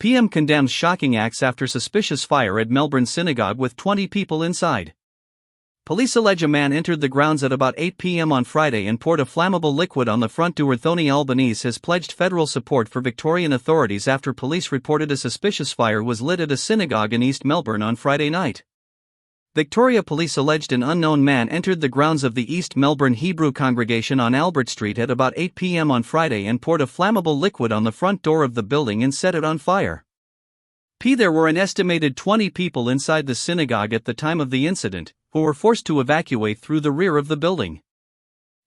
PM condemns shocking acts after suspicious fire at Melbourne synagogue with 20 people inside. Police allege a man entered the grounds at about 8 p.m. on Friday and poured a flammable liquid on the front door. Tony Albanese has pledged federal support for Victorian authorities after police reported a suspicious fire was lit at a synagogue in East Melbourne on Friday night. Victoria Police alleged an unknown man entered the grounds of the East Melbourne Hebrew congregation on Albert Street at about 8 p.m. on Friday and poured a flammable liquid on the front door of the building and set it on fire. There were an estimated 20 people inside the synagogue at the time of the incident, who were forced to evacuate through the rear of the building.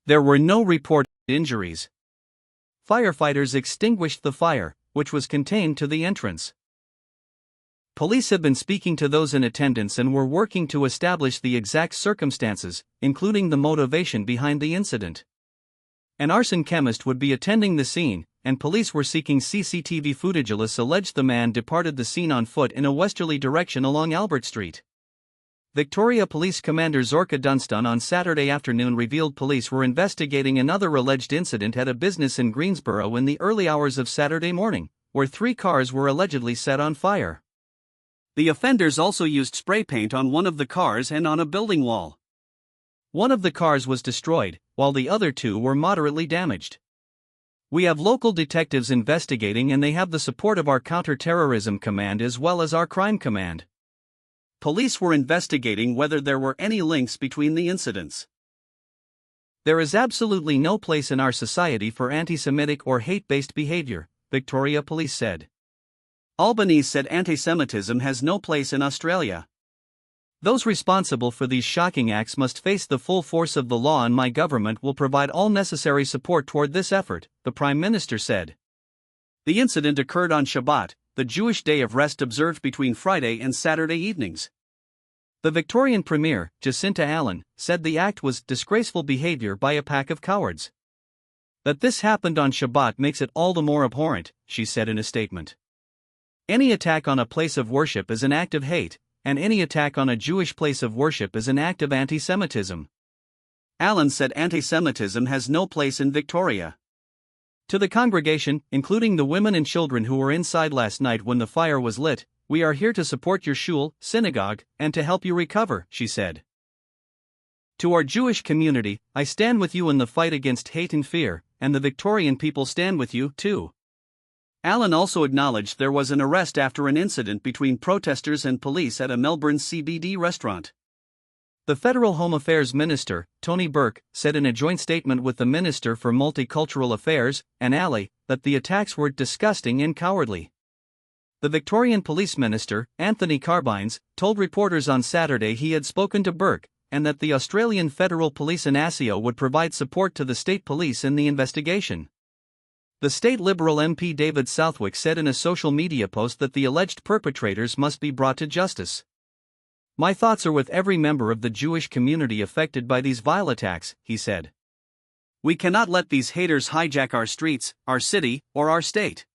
There were no reported injuries. Firefighters extinguished the fire, which was contained to the entrance. Police have been speaking to those in attendance and were working to establish the exact circumstances, including the motivation behind the incident. An arson chemist would be attending the scene, and police were seeking CCTV footage. Police alleged the man departed the scene on foot in a westerly direction along Albert Street. Victoria Police Commander Zorka Dunstan on Saturday afternoon revealed police were investigating another alleged incident at a business in Greensboro in the early hours of Saturday morning, where 3 cars were allegedly set on fire. The offenders also used spray paint on one of the cars and on a building wall. One of the cars was destroyed, while the other 2 were moderately damaged. We have local detectives investigating and they have the support of our counter-terrorism command as well as our crime command. Police were investigating whether there were any links between the incidents. There is absolutely no place in our society for anti-Semitic or hate-based behavior, Victoria Police said. Albanese said anti-Semitism has no place in Australia. Those responsible for these shocking acts must face the full force of the law and my government will provide all necessary support toward this effort, the Prime Minister said. The incident occurred on Shabbat, the Jewish day of rest observed between Friday and Saturday evenings. The Victorian Premier, Jacinta Allen, said the act was disgraceful behavior by a pack of cowards. That this happened on Shabbat makes it all the more abhorrent, she said in a statement. Any attack on a place of worship is an act of hate, and any attack on a Jewish place of worship is an act of anti-Semitism. Allen said anti-Semitism has no place in Victoria. To the congregation, including the women and children who were inside last night when the fire was lit, we are here to support your shul, synagogue, and to help you recover, she said. To our Jewish community, I stand with you in the fight against hate and fear, and the Victorian people stand with you, too. Allen also acknowledged there was an arrest after an incident between protesters and police at a Melbourne CBD restaurant. The Federal Home Affairs Minister, Tony Burke, said in a joint statement with the Minister for Multicultural Affairs, Anne Alley, that the attacks were disgusting and cowardly. The Victorian Police Minister, Anthony Carbines, told reporters on Saturday he had spoken to Burke, and that the Australian Federal Police and ASIO would provide support to the state police in the investigation. The state Liberal MP David Southwick said in a social media post that the alleged perpetrators must be brought to justice. My thoughts are with every member of the Jewish community affected by these vile attacks, he said. We cannot let these haters hijack our streets, our city, or our state.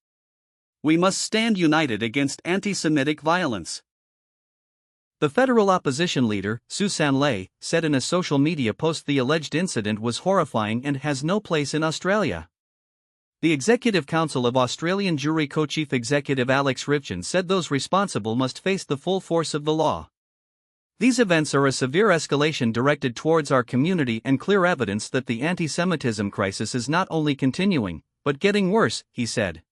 We must stand united against anti-Semitic violence. The federal opposition leader, Susan Ley, said in a social media post the alleged incident was horrifying and has no place in Australia. The Executive Council of Australian Jewry Co-Chief Executive Alex Rivchin said those responsible must face the full force of the law. These events are a severe escalation directed towards our community and clear evidence that the anti-Semitism crisis is not only continuing, but getting worse, he said.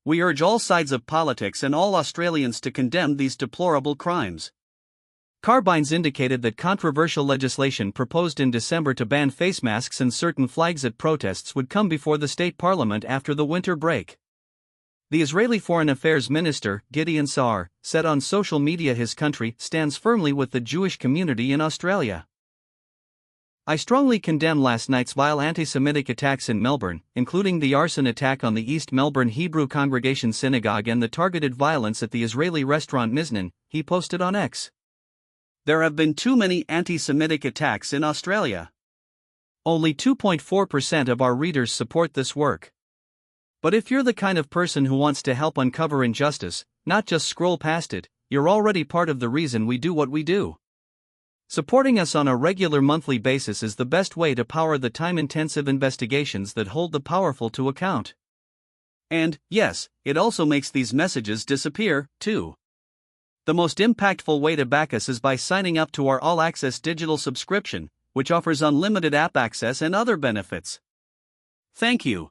We urge all sides of politics and all Australians to condemn these deplorable crimes. Carbines indicated that controversial legislation proposed in December to ban face masks and certain flags at protests would come before the state parliament after the winter break. The Israeli Foreign Affairs Minister, Gideon Saar, said on social media his country stands firmly with the Jewish community in Australia. I strongly condemn last night's vile anti-Semitic attacks in Melbourne, including the arson attack on the East Melbourne Hebrew Congregation Synagogue and the targeted violence at the Israeli restaurant Miznan, he posted on X. There have been too many anti-Semitic attacks in Australia. Only 2.4% of our readers support this work. But if you're the kind of person who wants to help uncover injustice, not just scroll past it, you're already part of the reason we do what we do. Supporting us on a regular monthly basis is the best way to power the time-intensive investigations that hold the powerful to account. And, yes, it also makes these messages disappear, too. The most impactful way to back us is by signing up to our All Access digital subscription, which offers unlimited app access and other benefits. Thank you.